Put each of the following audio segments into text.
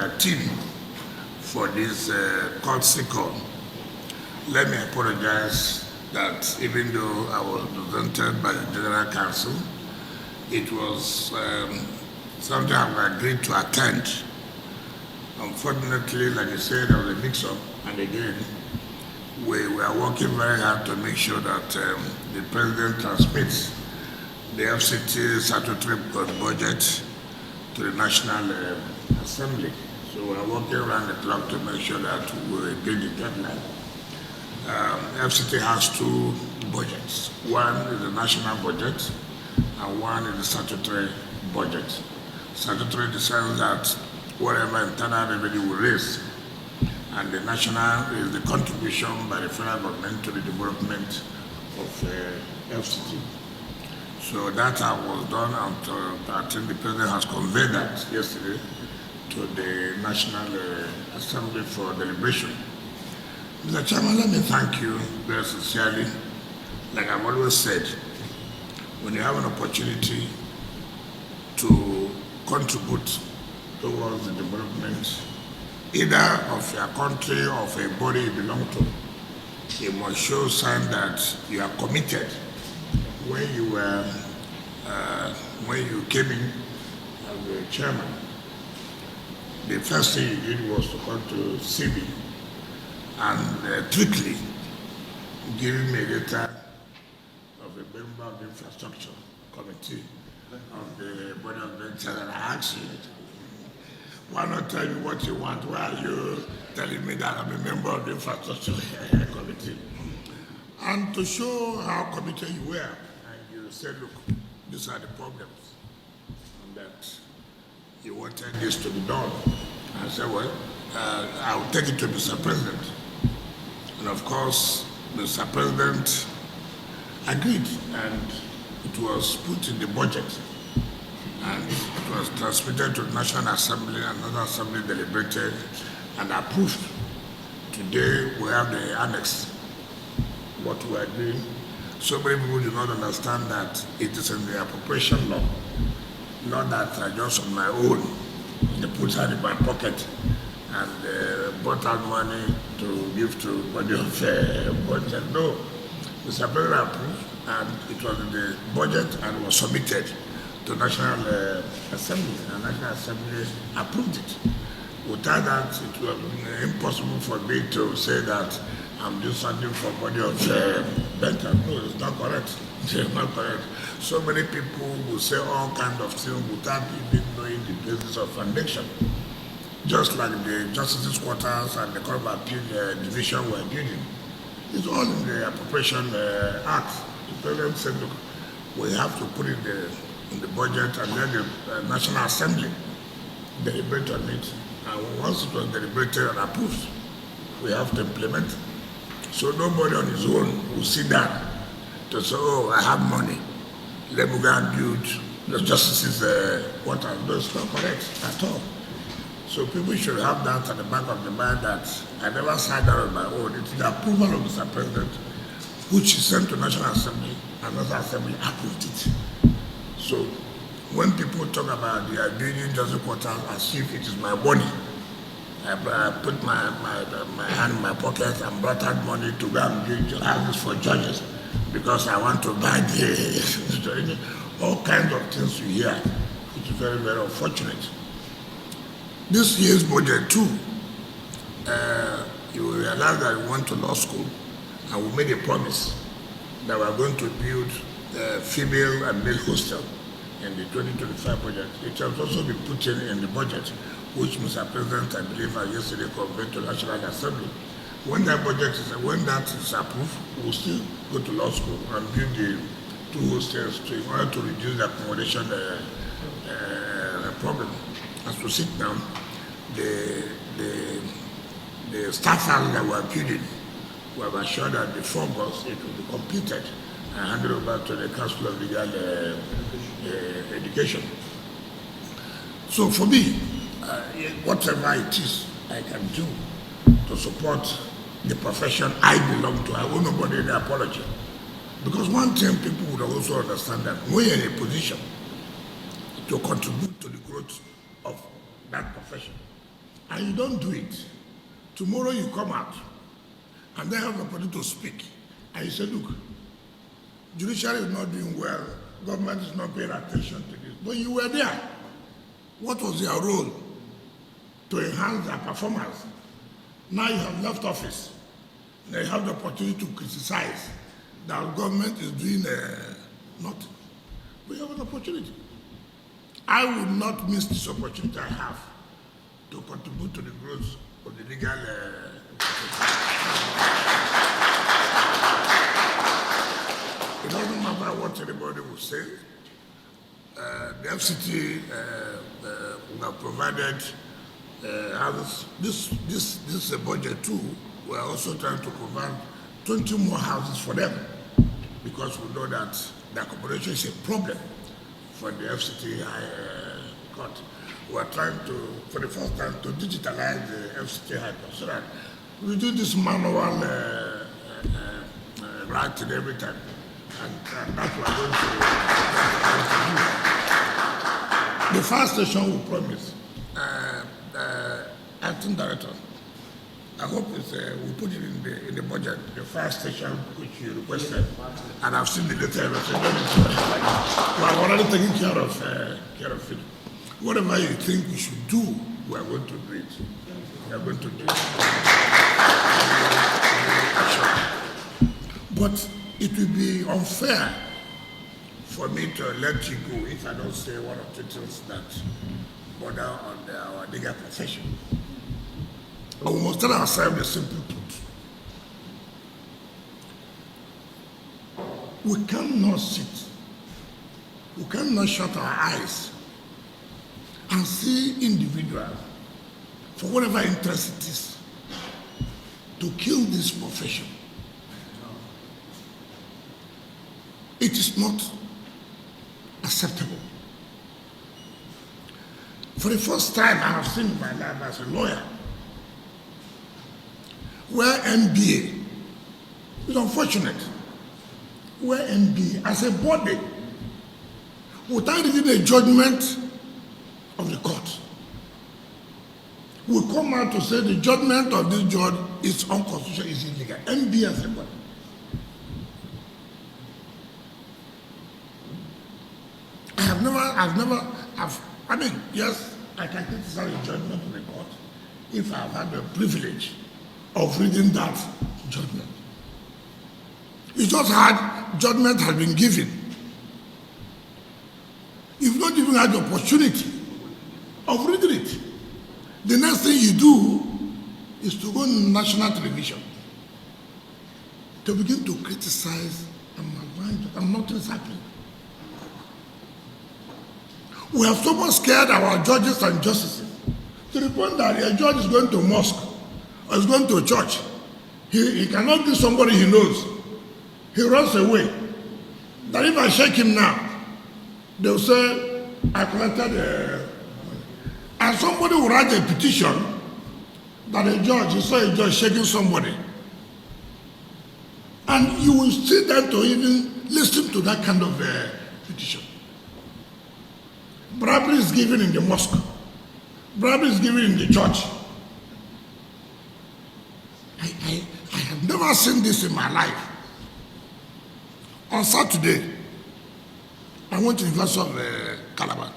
their team for this courtesy call. Let me apologize that even though I was presented by the General Counsel, it was something I agreed to attend. Unfortunately, like I said, there was a mix-up, and again, we are working very hard to make sure that the President transmits the FCT statutory budget to the National Assembly. So we are working around the clock to make sure that we meet the deadline. FCT has two budgets. One is the national budget, and one is the statutory budget. Statutory in the sense that whatever internal revenue we raise, and the national is the contribution by the federal government to the development of FCT. So that was done, and I think the President has conveyed that yesterday to the National Assembly for deliberation. Mr. Chairman, let me thank you very sincerely. Like I've always said, when you have an opportunity to contribute towards the development either of your country or of a body you belong to, you must show sign that you are committed. When you came in as the chairman, the first thing you did was to come to see me and quickly giving me a letter of a member of the infrastructure committee of the Board of Ventures, and I asked you, why not tell me what you want? Why are you telling me that I'm a member of the infrastructure committee? And to show how committed you were, and you said, look, these are the problems, and that you wanted this to be done. I said, well, I'll take it to Mr. President. And of course, Mr. President agreed, and it was put in the budget, and it was transmitted to the National Assembly, and another assembly deliberated and approved. Today, we have the annex, what we are doing. So many people do not understand that it is in the appropriation law, not that I just on my own, they put it in my pocket and brought out money to give to body of budget. No, Mr. President approved, and it was in the budget and was submitted to National Assembly, and National Assembly approved it. Without that, it would have been impossible for me to say that I'm doing something for body of better. No, it's not correct. It's not correct. So many people will say all kinds of things without even knowing the basis of foundation. Just like the Justices' Quarters and the Court of Appeal Division were building. It's all in the Appropriation Act. The President said, look, we have to put it in the budget, and then the National Assembly deliberate on it. And once it was deliberated and approved, we have to implement it. So nobody on his own will sit down to say, oh, I have money, let me go and build the Justices' Quarters. No, it's not correct at all. So people should have that at the back of the mind that I never sat down on my own. It's the approval of Mr. President, which is sent to National Assembly, and National Assembly approved it. So when people talk about they are building Justice Quarters as if it is my money, I put my hand in my pocket and brought out money to go and build houses for judges because I want to buy the all kinds of things you hear, which is very, very unfortunate. This year's budget too, you will realize that we went to law school and we made a promise that we are going to build a female and male hostel in the 2025 budget. It has also been put in the budget, which Mr. President, I believe, yesterday conveyed to the National Assembly. When that is approved, we'll still go to law school and build the two hostels in order to reduce the accommodation problem. As we sit now, the staff house that we are building, we have assured that before August it will be completed and handed over to the Council of Legal Education. So for me, whatever it is I can do to support the profession I belong to, I owe nobody any apology. Because one thing people would also understand that when you're in a position to contribute to the growth of that profession, and you don't do it, tomorrow you come out and then have the opportunity to speak, and you say, look, judiciary is not doing well, government is not paying attention to this. But you were there. What was your role? To enhance their performance. Now you have left office. Now you have the opportunity to criticize that government is doing nothing. We have an opportunity. I will not miss this opportunity I have to contribute to the growth of the legal It doesn't matter what anybody will say. The FCT have provided houses. This budget too. We are also trying to provide 20 more houses for them, because we know that the accommodation is a problem for the FCT High Court. We are trying to, for the first time, to digitalize the FCT High Court so that we do this manual writing every time. And that's what we're going to do. The fire station we promise, acting director, I hope we'll put it in the budget, the fire station which you requested, and I've seen the letter. We are already taking care of it. Whatever you think we should do, we are going to do it. We are going to do it. But it will be unfair for me to let you go if I don't say one of the things that border on our legal profession. But we must tell ourselves the simple truth. We cannot sit, we cannot shut our eyes and see individuals, for whatever interest it is, to kill this profession. It is not acceptable. For the first time I have seen in my life as a lawyer, where MBA is unfortunate, where MBA as a body, without reading the judgment of the court, will come out to say the judgment of this judge is unconstitutional, is illegal. MBA as a body. I mean, yes, I can criticize the judgment of the court if I have had the privilege of reading that judgment. It's just hard, judgment has been given. You've not even had the opportunity of reading it. The next thing you do is to go on national television to begin to criticize and nothing is happening. We have so much scared our judges and justices to the point that a judge is going to mosque or is going to a church. He cannot be somebody he knows. He runs away. That if I shake him now, they'll say, I collected and somebody will write a petition that a judge, you saw a judge shaking somebody. And you will sit down to even listen to that kind of petition. Bribery is given in the mosque. Bribery is given in the church. I have never seen this in my life. On Saturday, I went to the University of Calabar.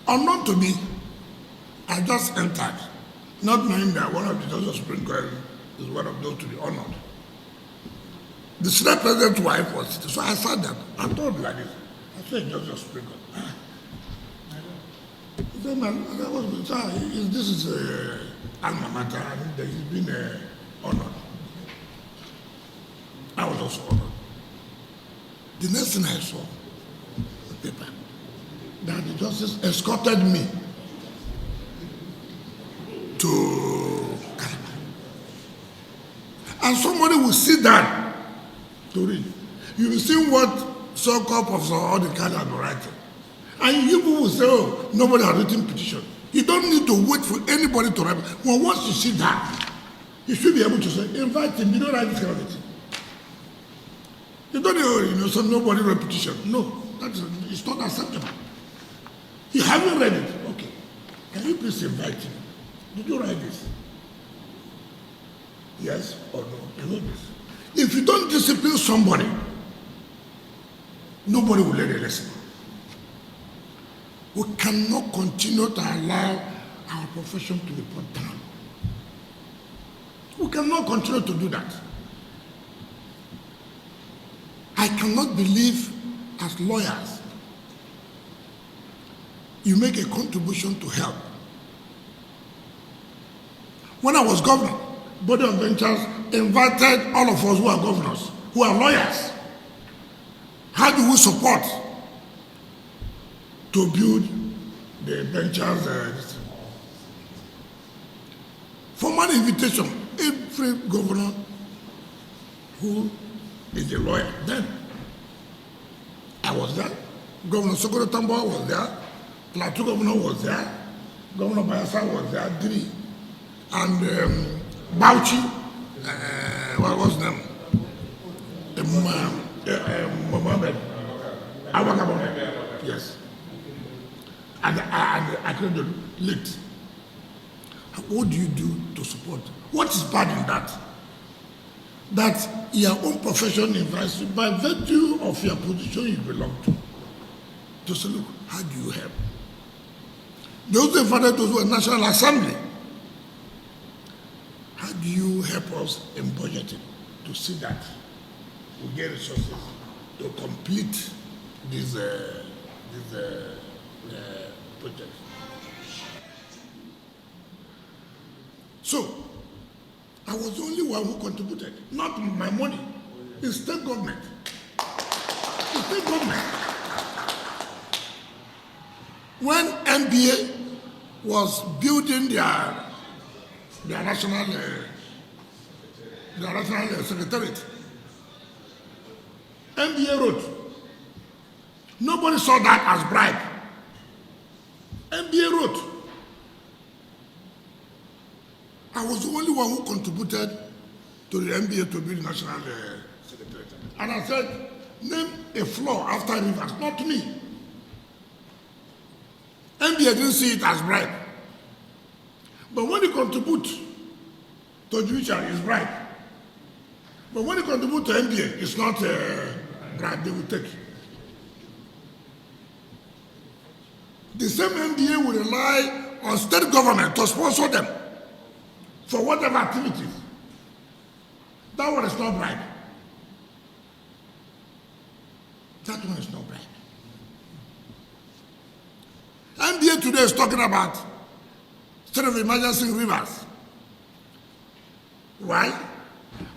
Unknown to me, I just entered, not knowing that one of the judges of Supreme Court is one of those to be honored. The Senate President's wife was sitting, so I sat down. I told her like this. I said, Judge of Supreme Court. He said, man, this is alma mater, and he's been honored. I was also honored. The next thing I saw, the paper, that the justice escorted me to Calabar. And somebody will sit down to read. You will see what so-called Professor Odikada has been writing. And you people will say, oh, nobody has written petition. You don't need to wait for anybody to write. Well, once you sit down, you should be able to say, invite him, you don't write this kind of thing. You don't know, so nobody wrote petition. No, it's not acceptable. You haven't read it? Okay. Can you please invite him? Did you write this? Yes or no? You know this. If you don't discipline somebody, nobody will learn a lesson. We cannot continue to allow our profession to be put down. We cannot continue to do that. I cannot believe as lawyers you make a contribution to help. When I was governor, Body of Ventures invited all of us who are governors, who are lawyers. How do we support to build the ventures? Formal invitation, every governor who is a lawyer. Then I was there. Governor Sokoto Tambo was there. Plateau Governor was there. Governor Bayelsa was there. Diri and Bauchi. What was his name? Mohammed. Yes. And I couldn't late. What do you do to support? What is bad in that? That your own profession invites you by virtue of your position you belong to say, look, how do you help? Those who invited those who are National Assembly, how do you help us in budgeting to see that we get resources to complete this project? So, I was the only one who contributed, not my money. It's state government. The state government. When NBA was building their national secretariat, NBA wrote, nobody saw that as bribe. NBA wrote, I was the only one who contributed to the NBA to build the national secretariat. And I said, name a floor after Rivers, not me. NBA didn't see it as bribe. But when you contribute to judiciary, it's bribe. But when you contribute to NBA, it's not bribe, they will take it. The same NBA will rely on state government to sponsor them for whatever activities. That one is not bribe. That one is not bribe. NBA today is talking about state of emergency in Rivers. Why?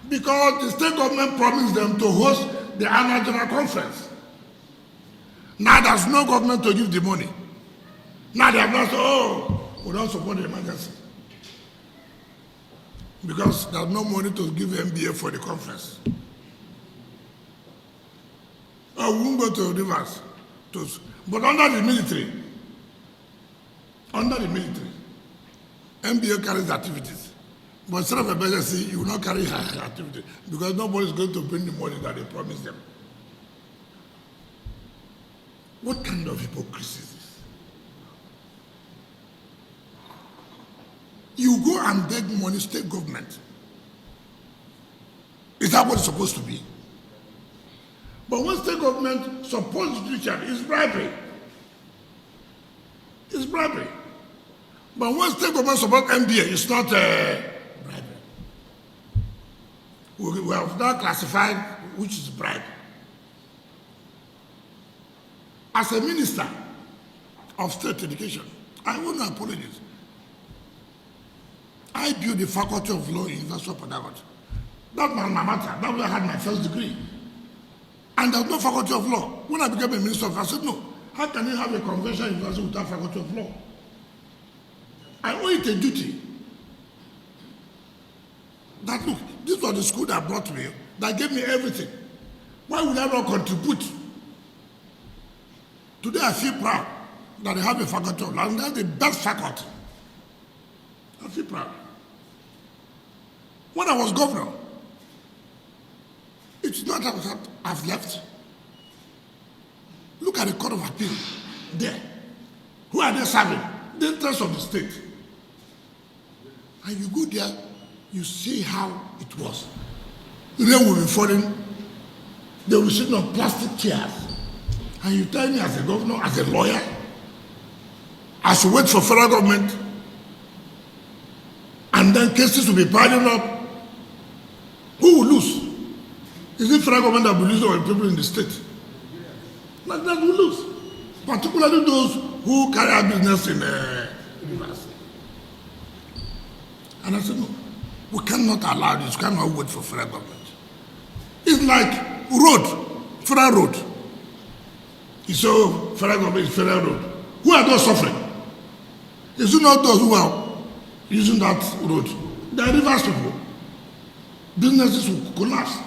Because the state government promised them to host the annual general conference. Now there's no government to give the money. Now they have not said, oh, we don't support the emergency. Because there's no money to give NBA for the conference. Oh, we won't go to Rivers. But under the military, NBA carries activities. But instead of emergency, you will not carry her activity because nobody is going to bring the money that they promised them. What kind of hypocrisy is this? You go and beg money, state government. Is that what it's supposed to be? But when state government supports judiciary, it's bribery. It's bribery. But when state government supports MBA, it's not bribery. We have now classified which is bribe. As a minister of state education, I want to apologize. I built the faculty of law in University of Pedagogy. That's my matter. That's where I had my first degree. And there's no faculty of law. When I became a minister of law, I said, no, how can you have a conventional university without faculty of law? I owe it a duty. That look, this was the school that brought me, that gave me everything. Why would I not contribute? Today I feel proud that I have a faculty of law, and that's the best faculty. I feel proud. When I was governor, it's not that I've left. Look at the Court of Appeal there. Who are they serving? The interest of the state. And you go there, you see how it was. Rain will be falling. They will sit on plastic chairs. And you tell me as a governor, as a lawyer, I should wait for federal government, and then cases will be piling up. Who will lose? Is it federal government that will lose, or people in the state? Like that will lose. Particularly those who carry out business in rivers. And I said, no, we cannot allow this. We cannot wait for federal government. It's like road, federal road. You saw federal government is federal road. Who are those suffering? Is it not those who are using that road? The rivers people. Businesses will collapse.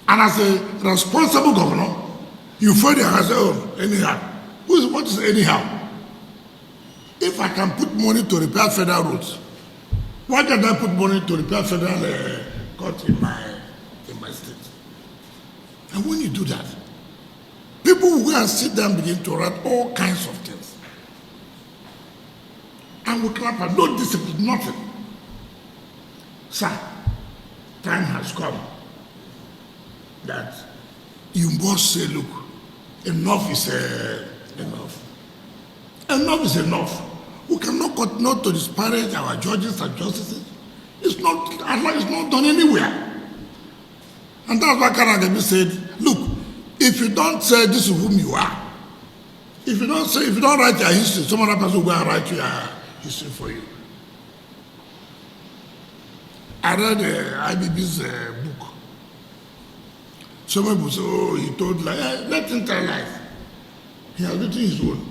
And as a responsible governor, you find and say, oh, anyhow. What is anyhow? If I can put money to repair federal roads, why can't I put money to repair federal court in my state? And when you do that, people will go and sit down and begin to write all kinds of things. And we clap and no discipline, nothing. Sir, time has come that you must say, look, enough is enough. Enough is enough. We cannot continue to disparage our judges and justices. It's not done anywhere. And that's why Kanagemi said, look, if you don't say this is whom you are, if you don't write your history, some other person will go and write your history for you. I read IBB's book. Some people say, oh, he told lies. Let him tell lies. He has written his own.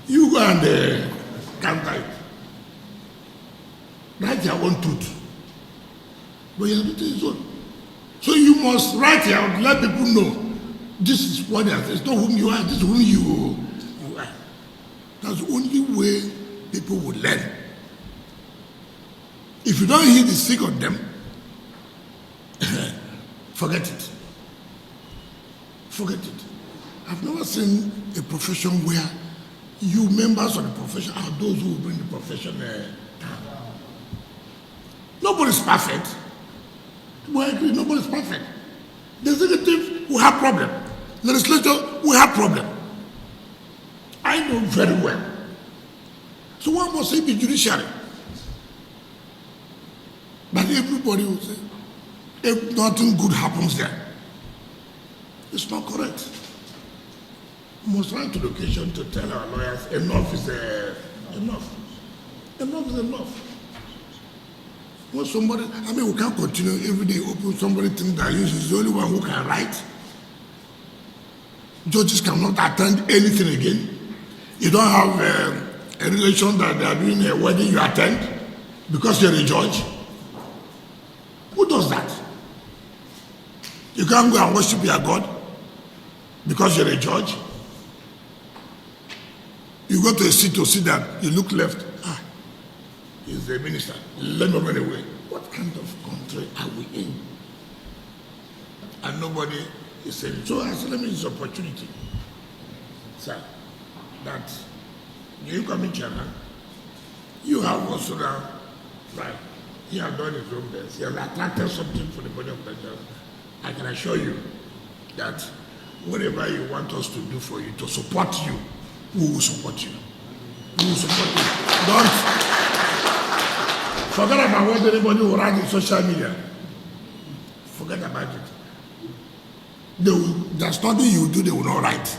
You go and counter it. Write your own truth. But he has written his own. So you must write it out, let people know. This is what they are. It's not whom you are, this is whom you are. That's the only way people will learn. If you don't hear the sick of them, forget it. Forget it. I've never seen a profession where you members of the profession are those who bring the profession down. Nobody's perfect. We agree, nobody's perfect. The executive will have problem. The legislature will have problem. I know very well. So why must it be judiciary? But everybody will say, if nothing good happens there, it's not correct. We must find to the occasion to tell our lawyers enough is enough. Enough is enough. When somebody, we can't continue every day open somebody think that you is the only one who can write. Judges cannot attend anything again. You don't have a relation that they are doing a wedding, you attend because you're a judge. Who does that? You can't go and worship your God because you're a judge. You go to a seat to sit down, you look left, he's the minister, let me run away. What kind of country are we in? And nobody is saying, so I said, let me use this opportunity, sir, that you come in China, you have also now, right, he has done his own best, he has attracted something for the body of Nigeria. I can assure you that whatever you want us to do for you, to support you, we will support you. We will support you. Don't forget about what anybody will write in social media. Forget about it. There's nothing you do, they will not write.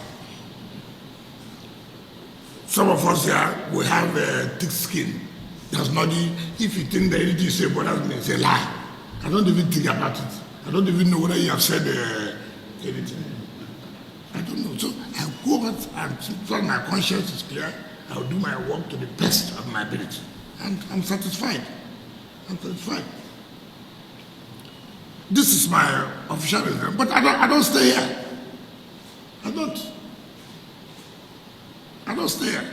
Some of us here, we have thick skin. There's nothing, if you think that anything you say bothers me, it's a lie. I don't even think about it. I don't even know whether you have said anything. I don't know. So I go out and so my conscience is clear. I'll do my work to the best of my ability. And I'm satisfied. I'm satisfied. This is my official residence, but I don't stay here. I don't stay here.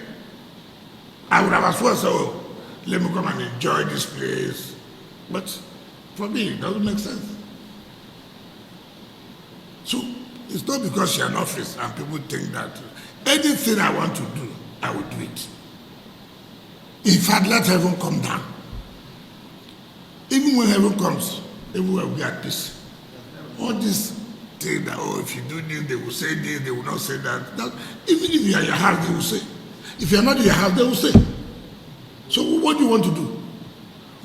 I would have as well said, oh, let me come and enjoy this place. But for me, it doesn't make sense. So it's not because you're in office and people think that anything I want to do, I will do it. In fact, let heaven come down. Even when heaven comes, everywhere will be at peace. All this thing that, oh, if you do this, they will say this, they will not say that. Even if you are in your house, they will say. If you are not in your house, they will say. So what do you want to do?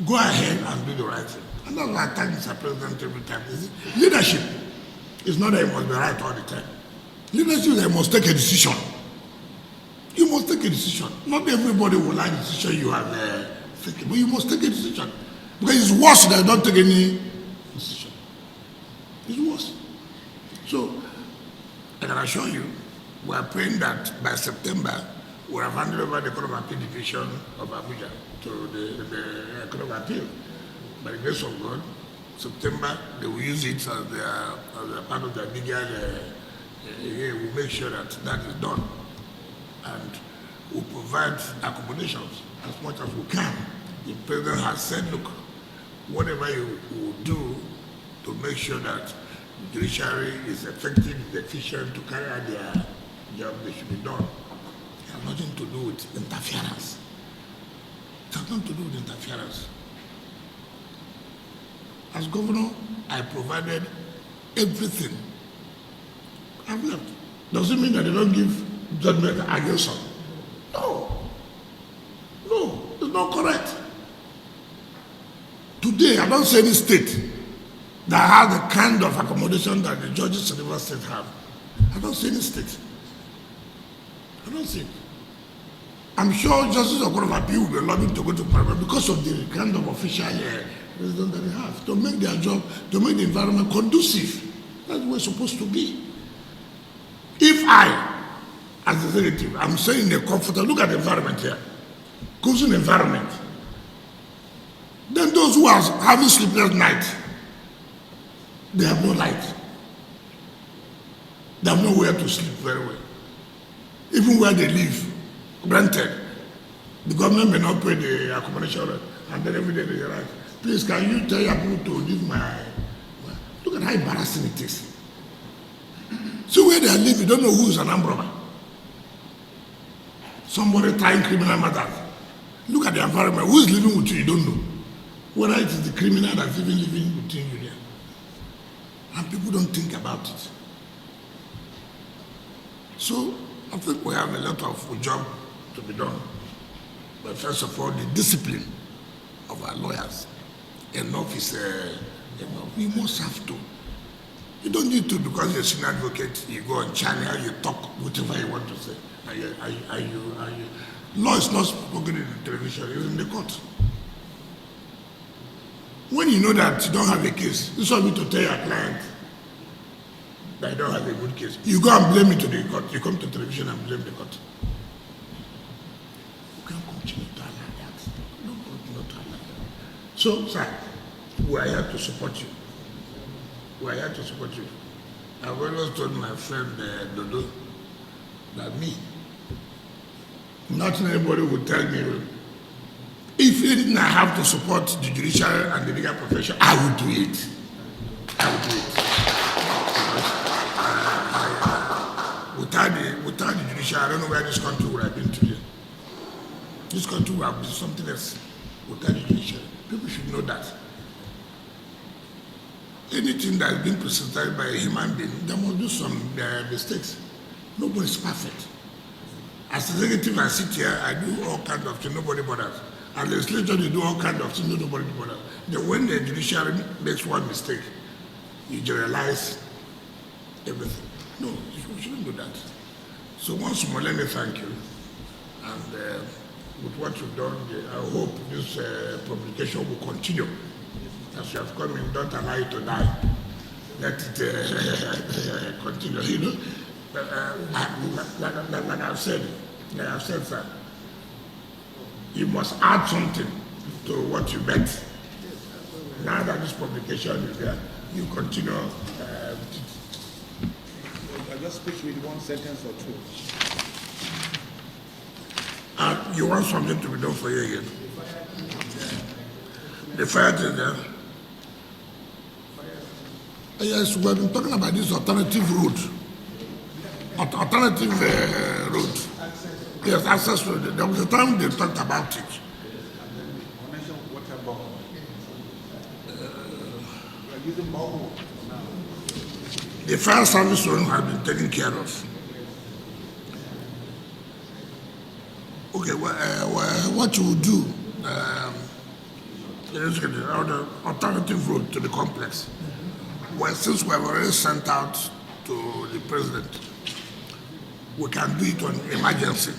Go ahead and do the right thing. And that's why I thank Mr. President every time. Leadership is not that you must be right all the time. Leadership is that you must take a decision. You must take a decision. Not everybody will like the decision you have taken, but you must take a decision. Because it's worse than not take any decision. It's worse. So, I can assure you, we are praying that by September, we have handed over the Court of Appeal Division of Abuja to the Court of Appeal. By the grace of God, September, they will use it as a part of their bigger we'll make sure that that is done. And we'll provide accommodations as much as we can. The President has said, look, whatever you will do to make sure that the judiciary is effective, efficient to carry out their job, they should be done. It has nothing to do with interference. It has nothing to do with interference. As governor, I provided everything. I've left. Does it mean that they don't give judgment against us? No. No, it's not correct. Today, I don't see any state that has the kind of accommodation that the judges in the River State have. I don't see any state. I don't see it. I'm sure Justice of Court of Appeal will be lobbying to go to Parliament because of the kind of official resident that they have, to make their job, to make the environment conducive. That's what it's supposed to be. If I, as the executive, I'm saying in a comfortable, look at the environment here, cozy environment. Then those who are having sleepless night, they have no light. They have nowhere to sleep very well. Even where they live, rented, the government may not pay the accommodation rent, and then every day they arrive. Please, can you tell your people to leave my... Look at how embarrassing it is. See where they are living, you don't know who is an armed robber. Somebody trying criminal matters. Look at the environment. Who is living with you, you don't know. Whether it is the criminal that's even living between you there. And people don't think about it. So, I think we have a lot of job to be done. But first of all, the discipline of our lawyers. Enough is enough. You must have to. You don't need to, because you're a senior advocate, you go on channel, you talk whatever you want to say. Law is not spoken in the television, it's in the court. When you know that you don't have a case, you want me to tell your client that you don't have a good case. You go and blame it to the court. You come to television and blame the court. You can't continue to allow that. No, continue to allow that. So, sir, we are here to support you. We are here to support you. I've always told my friend Dodo that not anybody would tell me, if anything I have to support the judiciary and the legal profession, I will do it. I will do it. Without the judiciary, I don't know where this country would have been today. This country would have been something else without the judiciary. People should know that. Anything that is being presented by a human being, there must be some mistakes. Nobody is perfect. As executive, I sit here, I do all kinds of things, nobody bothers. As legislature, you do all kinds of things, nobody bothers. Then when the judiciary makes one mistake, you generalize everything. No, you shouldn't do that. So once more, let me thank you. And with what you've done, I hope this publication will continue. As you have come in, don't allow it to die. Let it continue. You know, like I've said, sir, you must add something to what you meant. Now that this publication is there, you continue. I just speak with one sentence or two. You want something to be done for you again? The fire is there. Yes, we have been talking about this alternative route, alternative road. Yes, access road. There was a time they talked about it. Connection water ball. We are using borehole now. The fire service road has been taken care of. Okay, what you would do, the alternative road to the complex. Well, since we have already sent out to the president, we can do it on emergency.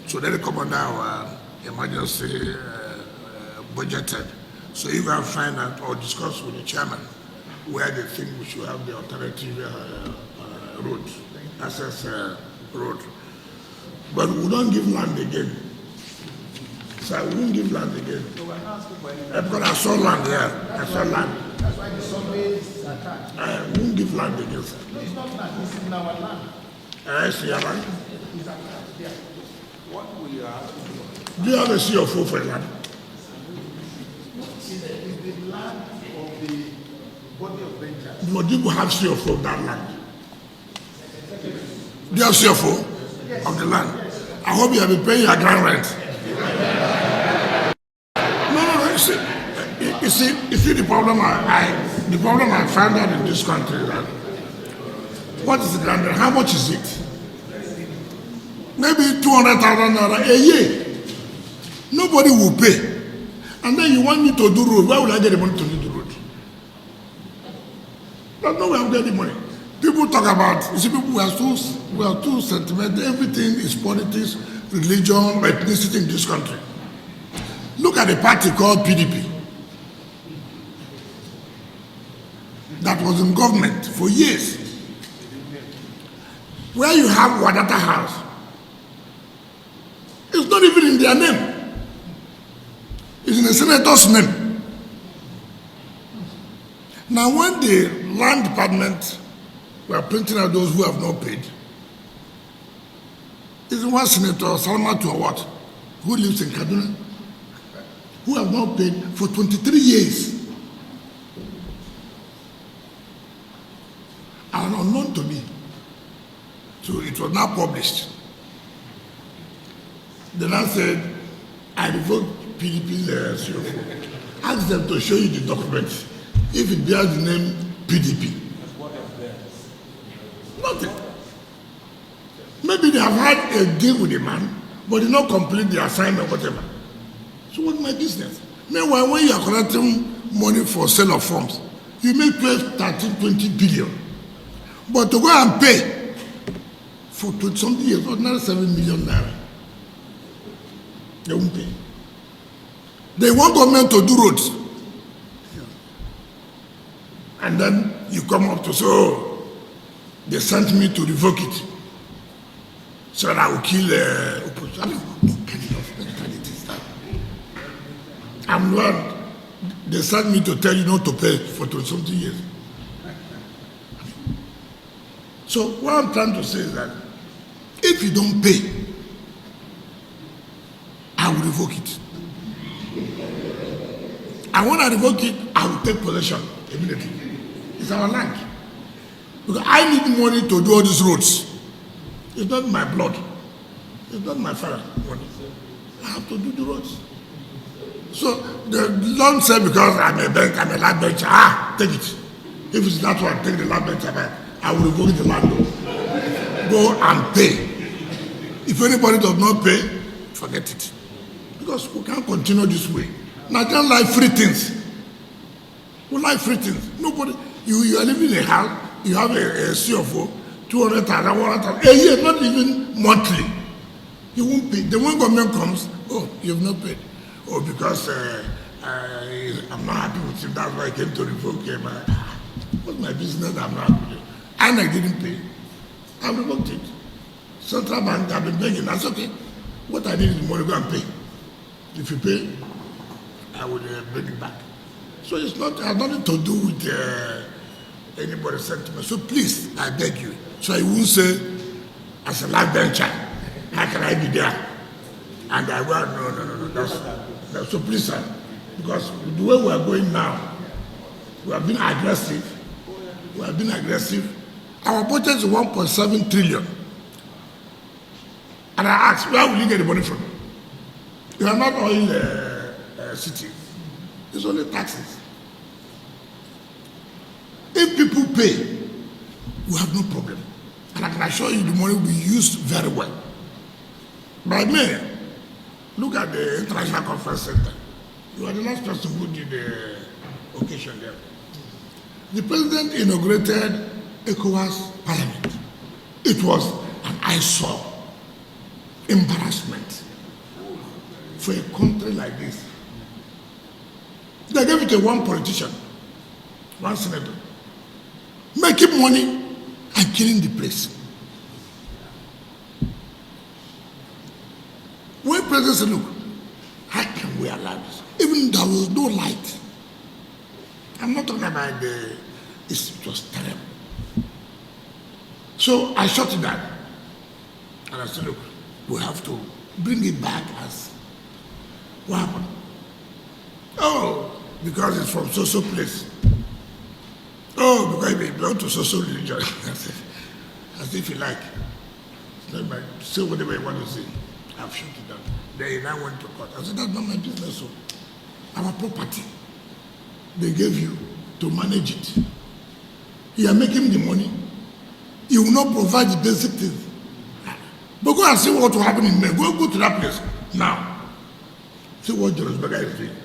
So let it come under our emergency budgeted. So if I find out or discuss with the chairman where they think we should have the alternative road, access road. But we don't give land again. So we won't give land again. So we're not asking for any. Because I saw land there. I saw land. That's why the survey is attached. I won't give land again, sir. No, it's not land, it's in our land. I see your land. It's attached there. What we are asking for Do you have a CFO for land? is the land of the body of ventures. But people have CFO of that land. Do you have CFO of the land? I hope you have been paying your ground rent. No. You see the problem I found out in this country is that what is the ground rent? How much is it? Maybe 200,000 naira a year. Nobody will pay. And then you want me to do road. Where will I get the money to do the road? There's no way I'm getting money. People talk about, you see, people we are too sentimental. Everything is politics, religion, ethnicity in this country. Look at the party called PDP that was in government for years. Where you have Wadata House, it's not even in their name. It's in the senator's name. Now, when the land department were printing out those who have not paid, is one senator, Salma Tuawat, who lives in Kaduna, who have not paid for 23 years. And unknown to me. So it was now published. Then I said, I revoked PDP's CFO. Ask them to show you the document if it bears the name PDP. Nothing. Maybe they have had a deal with the man, but did not complete the assignment, whatever. So what's my business? Meanwhile, when you are collecting money for sale of farms, you make 12, 13, 20 billion. But to go and pay for 20-something years, ordinary 7 million naira, they won't pay. They want government to do roads. And then you come up to say, oh, they sent me to revoke it so that I will kill opposition. I mean, what kind of mentality is that? I'm glad they sent me to tell you not to pay for 20-something years. So what I'm trying to say is that if you don't pay, I will revoke it. And when I revoke it, I will take possession immediately. It's our land. Because I need money to do all these roads. It's not my blood. It's not my father money. I have to do the roads. So the loan said because I'm a bank, I'm a land bencher, take it. If it's that one, take the land bencher back. I will revoke the land. Go and pay. If anybody does not pay, forget it. Because we can't continue this way. Nigerians like free things. We like free things. Nobody, you are living in a house, you have a CFO, 200,000, 100,000, a year, not even monthly. You won't pay. Then when government comes, oh, you have not paid. Oh, because I'm not happy with him, that's why I came to revoke him. What's my business? I'm not happy. And I didn't pay. I revoked it. Central Bank, I've been begging. That's okay. What I need is money, go and pay. If you pay, I will bring it back. So it's not, it has nothing to do with anybody's sentiment. So please, I beg you. So I won't say, as a life venture, how can I be there? And I will, no. That's so please, sir. Because the way we are going now, we have been aggressive. Our budget is 1.7 trillion. And I asked, where will you get the money from? You are not oil city. It's only taxes. If people pay, we have no problem. And I can assure you the money will be used very well. By me, look at the International Conference Center. You are the last person who did the occasion there. The president inaugurated ECOWAS Parliament. It was an eyesore, embarrassment for a country like this. They gave it to one politician, one senator, making money and killing the place. When president said, look, how can we allow this? Even there was no light. I'm not talking about it was terrible. So I shut it down. And I said, look, we have to bring it back as what happened? Oh, because it's from social place. Oh, because it belongs to social religion. I said, as if you like. Say whatever you want to say. I've shut it down. Then he now went to court. I said, that's not my business. So our property, they gave you to manage it. You are making the money. You will not provide the basic things. But go and see what will happen in May. Go to that place now. See what Jonas Berger is doing.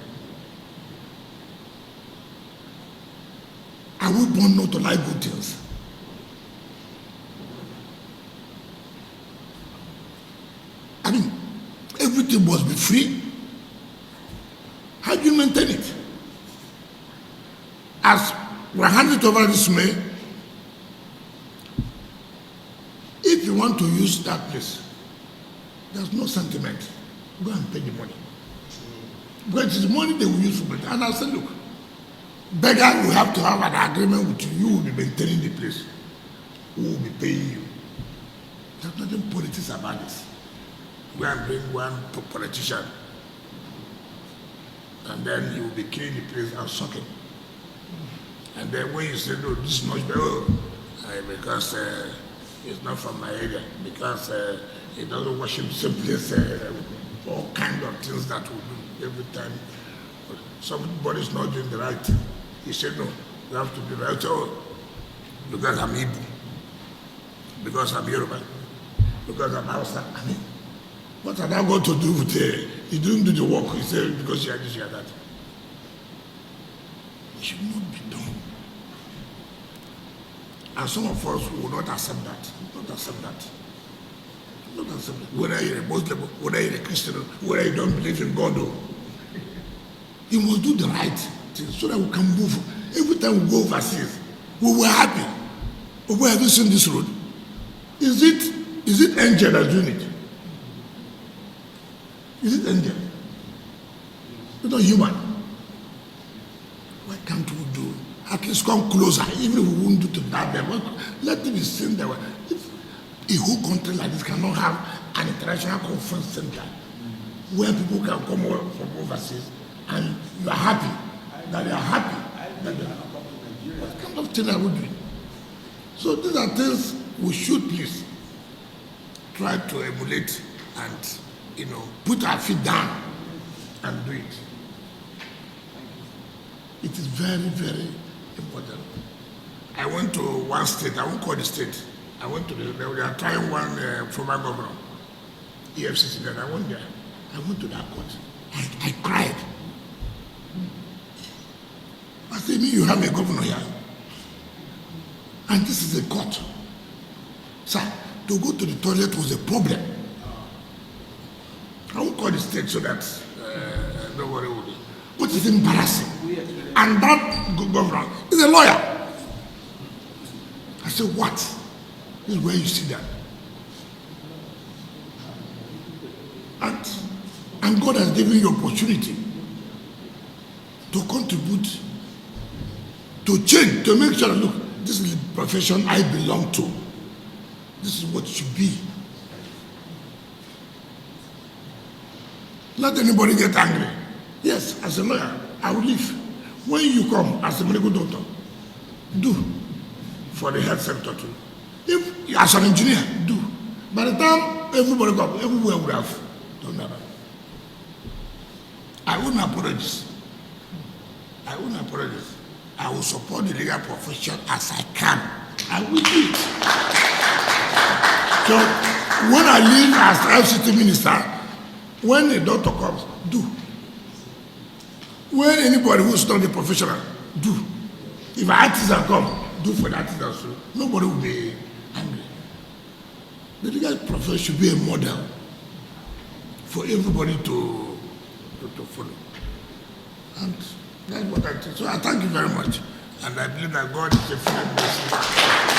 Are we born not to like good things? I mean, everything must be free. How do you maintain it? As we're handing it over this May, if you want to use that place, there's no sentiment. Go and pay the money. But it's the money they will use for it. And I said, look, beggar will have to have an agreement with you. You will be maintaining the place. Who will be paying you? There's nothing politics about this. Go and bring one politician. And then he will be killing the place and sucking. And then when you say, no, this is not because it's not from my area, because it doesn't worship the same place, all kind of things that we do every time. Somebody's not doing the right thing. He said, no, you have to do the right thing. Because I'm Igbo, because I'm Yoruba, because I'm Hausa. I mean, what are that got to do with he didn't do the work, he said, because you are this, you are that. It should not be done. And some of us will not accept that. Not accept that. Not accept it. Whether you're a Muslim, whether you're a Christian, whether you don't believe in God, you must do the right thing so that we can move. Every time we go overseas, we were happy. But where have you seen this road? Is it angel that's doing it? Is it angel? It's not human. Why can't we do? At least come closer, even if we won't do to that level. Let it be seen that if a whole country like this cannot have an international conference center where people can come over from overseas and you are happy, that they are happy. What kind of thing are we doing? So these are things we should please try to emulate and, put our feet down and do it. It is very, very important. I went to one state, I won't call the state. I went to they are trying one former governor, EFCC, then I went there. I went to that court. I cried. I said, you have a governor here. And this is a court. Sir, to go to the toilet was a problem. I won't call the state so that nobody will. But it's embarrassing. And that governor is a lawyer. I said, what? This is where you see that. And God has given you opportunity to contribute, to change, to make sure, look, this is the profession I belong to. This is what it should be. Let anybody get angry. Yes, as a lawyer, I will leave. When you come as a medical doctor, do for the health sector too. If as an engineer, do. By the time everybody got, everywhere would have done that. I wouldn't apologize. I wouldn't apologize. I will support the legal profession as I can. I will do it. So when I leave as FCT minister, when a doctor comes, do. When anybody who's not a professional, do. If an artisan come, do for the artisan. So nobody will be angry. The legal profession should be a model for everybody to follow. And that's what I think. So I thank you very much. And I believe that God is a friend.